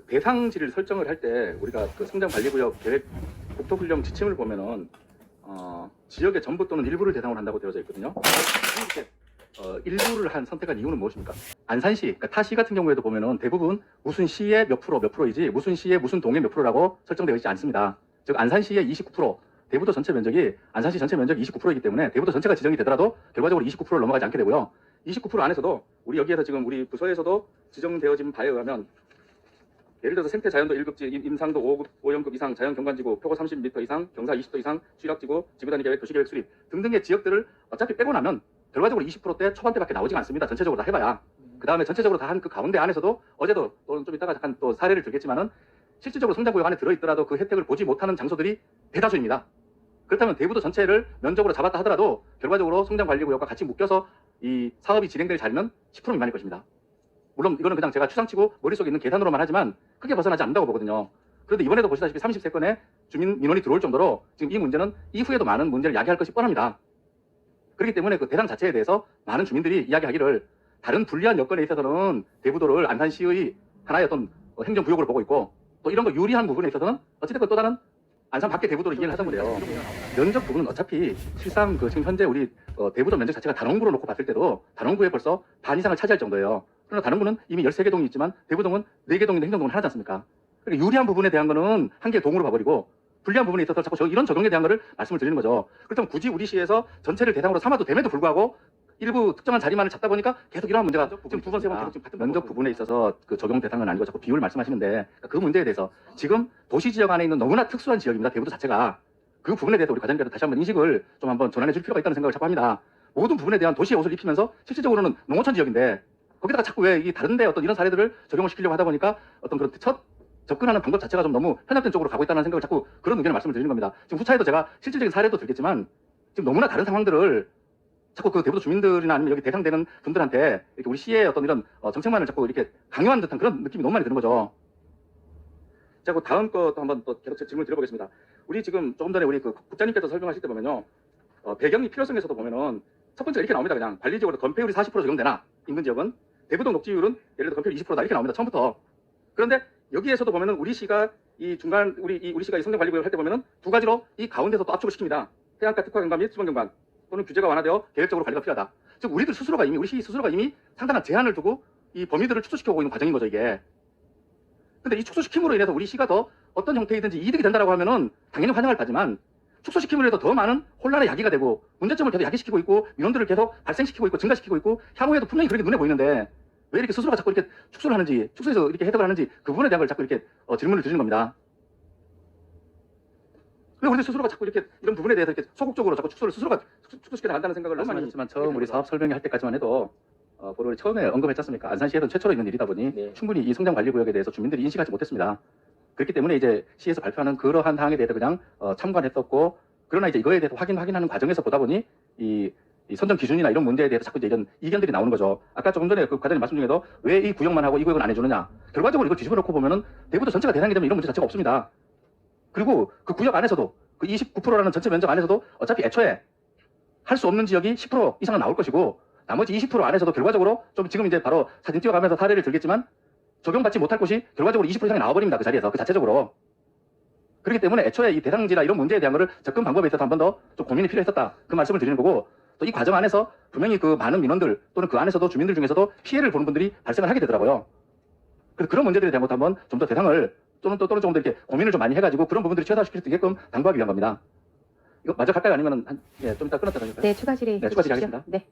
대상지를 설정을 할 때 우리가 그 성장관리구역 계획 국토훈련 지침을 보면은 지역의 전부 또는 일부를 대상으로 한다고 되어져 있거든요. 이렇게 일부를 선택한 이유는 무엇입니까? 안산시, 그러니까 타시 같은 경우에도 보면은 대부분 무슨 시의 몇 프로이지 무슨 시의 무슨 동의 몇 프로라고 설정되어 있지 않습니다. 즉 안산시의 29%, 대부도 전체 면적이 안산시 전체 면적이 29%이기 때문에 대부도 전체가 지정이 되더라도 결과적으로 29%를 넘어가지 않게 되고요. 29% 안에서도 우리 여기에서 지금 우리 부서에서도 지정되어진 바에 의하면 예를 들어서 생태 자연도 1급지, 임상도 5급, 5연급 이상, 자연 경관지구, 표고 30m 이상, 경사 20도 이상, 취락지구, 지구단위 계획, 도시계획 수립 등등의 지역들을 어차피 빼고 나면 결과적으로 20%대 초반대밖에 나오지가 않습니다. 전체적으로 다 해봐야. 그 다음에 전체적으로 다 한 그 가운데 안에서도 어제도 또는 좀 이따가 잠깐 또 사례를 들겠지만은 실질적으로 성장구역 안에 들어있더라도 그 혜택을 보지 못하는 장소들이 대다수입니다. 그렇다면 대부도 전체를 면적으로 잡았다 하더라도 결과적으로 성장관리구역과 같이 묶여서 이 사업이 진행될 자리는 10% 미만일 것입니다. 물론 이거는 그냥 제가 추상치고 머릿속에 있는 계산으로만 하지만 크게 벗어나지 않는다고 보거든요. 그런데 이번에도 보시다시피 33건의 주민 민원이 들어올 정도로 지금 이 문제는 이후에도 많은 문제를 야기할 것이 뻔합니다. 그렇기 때문에 그 대상 자체에 대해서 많은 주민들이 이야기하기를 다른 불리한 여건에 있어서는 대부도를 안산시의 하나의 어떤 행정구역으로 보고 있고 또 이런 거 유리한 부분에 있어서는 어찌됐건 또 다른 안산 밖의 대부도를 이해를 하자고 그래요. 면적 부분은 어차피 실상 그 지금 현재 우리 대부도 면적 자체가 단원구로 놓고 봤을 때도 단원구에 벌써 반 이상을 차지할 정도예요. 그러나 단원구는 이미 13개 동이 있지만 대부동은 4개 동인데 행정동은 하나지 않습니까? 그러니까 유리한 부분에 대한 거는 한 개의 동으로 봐버리고 불리한 부분에 있어서 자꾸 이런 적용에 대한 거를 말씀을 드리는 거죠. 그렇다면 굳이 우리 시에서 전체를 대상으로 삼아도 됨에도 불구하고 일부 특정한 자리만을 잡다 보니까 계속 이러한 문제가 지금 두 번, 세 번 계속 지금 같은 면적 부분에 있어서 그 적용 대상은 아니고 자꾸 비율 말씀하시는데 그 문제에 대해서 지금 도시 지역 안에 있는 너무나 특수한 지역입니다. 대부도 자체가. 그 부분에 대해서 우리 과장님께서 다시 한번 인식을 좀 한번 전환해 줄 필요가 있다는 생각을 자꾸 합니다. 모든 부분에 대한 도시의 옷을 입히면서 실질적으로는 농어촌 지역인데 거기다가 자꾸 왜 이 다른데 어떤 이런 사례들을 적용을 시키려고 하다 보니까 어떤 그런 첫 접근하는 방법 자체가 좀 너무 편협된 쪽으로 가고 있다는 생각을 자꾸 그런 의견을 말씀을 드리는 겁니다. 지금 후차에도 제가 실질적인 사례도 들겠지만 지금 너무나 다른 상황들을 자꾸 그 대부도 주민들이나 아니면 여기 대상되는 분들한테 이렇게 우리 시의 어떤 이런 정책만을 자꾸 이렇게 강요하는 듯한 그런 느낌이 너무 많이 드는 거죠. 자, 그 다음 것도 한번 또 계속 질문을 드려보겠습니다. 우리 지금 조금 전에 우리 그 국장님께서 설명하실 때 보면요. 배경이 필요성에서도 보면은 첫 번째가 이렇게 나옵니다. 그냥 관리지역으로 건폐율이 40% 적용되나 인근 지역은 대부동 녹지율은 예를 들어 건폐율 20%다 이렇게 나옵니다. 처음부터. 그런데 여기에서도 보면은 우리 시가 이 중간 우리 시가 이 성장관리구역을 할 때 보면은 두 가지로 이 가운데서 또 압축을 시킵니다. 해안가 특화경관 및 수변경관 또는 규제가 완화되어 계획적으로 관리가 필요하다. 즉 우리 시 스스로가 이미 상당한 제한을 두고 이 범위들을 축소시켜오고 있는 과정인 거죠 이게. 근데 이 축소시킴으로 인해서 우리 시가 더 어떤 형태이든지 이득이 된다라고 하면은 당연히 환영할 바지만 축소시킴으로 해서 더 많은 혼란의 야기가 되고 문제점을 계속 야기시키고 있고 민원들을 계속 발생시키고 있고 증가시키고 있고 향후에도 분명히 그렇게 눈에 보이는데 왜 이렇게 스스로가 자꾸 이렇게 축소를 하는지 축소해서 이렇게 해석을 하는지 그 부분에 대한 걸 자꾸 이렇게 질문을 드리는 겁니다. 왜 우리 스스로가 자꾸 이렇게 이런 부분에 대해서 이렇게 소극적으로 자꾸 축소를 스스로가 축소시켜 나간다는 생각을 말씀하셨지만 처음 우리 사업 설명회 할 때까지만 해도 우리 처음에 언급했지 않습니까? 안산시에서는 최초로 있는 일이다 보니 네. 충분히 이 성장관리구역에 대해서 주민들이 인식하지 못했습니다. 그렇기 때문에 이제 시에서 발표하는 그러한 사항에 대해서 그냥 참관했었고 그러나 이제 이거에 대해서 확인하는 과정에서 보다 보니 이 선정 기준이나 이런 문제에 대해서 자꾸 이제 이런 이견들이 나오는 거죠. 아까 조금 전에 그 과장님 말씀 중에도 왜 이 구역만 하고 이 구역은 안 해주느냐. 결과적으로 이걸 뒤집어 놓고 보면은 대부도 전체가 대상이 되면 이런 문제 자체가 없습니다. 그리고 그 구역 안에서도 그 29%라는 전체 면적 안에서도 어차피 애초에 할 수 없는 지역이 10% 이상은 나올 것이고 나머지 20% 안에서도 결과적으로 좀 지금 이제 바로 사진 띄워가면서 사례를 들겠지만 적용받지 못할 곳이 결과적으로 20% 이상이 나와버립니다. 그 자리에서 그 자체적으로. 그렇기 때문에 애초에 이 대상지나 이런 문제에 대한 거를 접근 방법에 있어서 한 번 더 좀 고민이 필요했었다. 그 말씀을 드리는 거고 또 이 과정 안에서 분명히 그 많은 민원들 또는 그 안에서도 주민들 중에서도 피해를 보는 분들이 발생을 하게 되더라고요. 그래서 그런 문제들에 대한 것도 한번 좀 더 대상을 또는 조금 더 이렇게 고민을 좀 많이 해가지고 그런 부분들이 최소화시킬 수 있게끔 당부하기 위한 겁니다. 이거 마저 갈까요? 아니면 좀 이따 끊었다 할까요? 네, 추가 질의. 네, 추가 질의 하겠습니다. 네.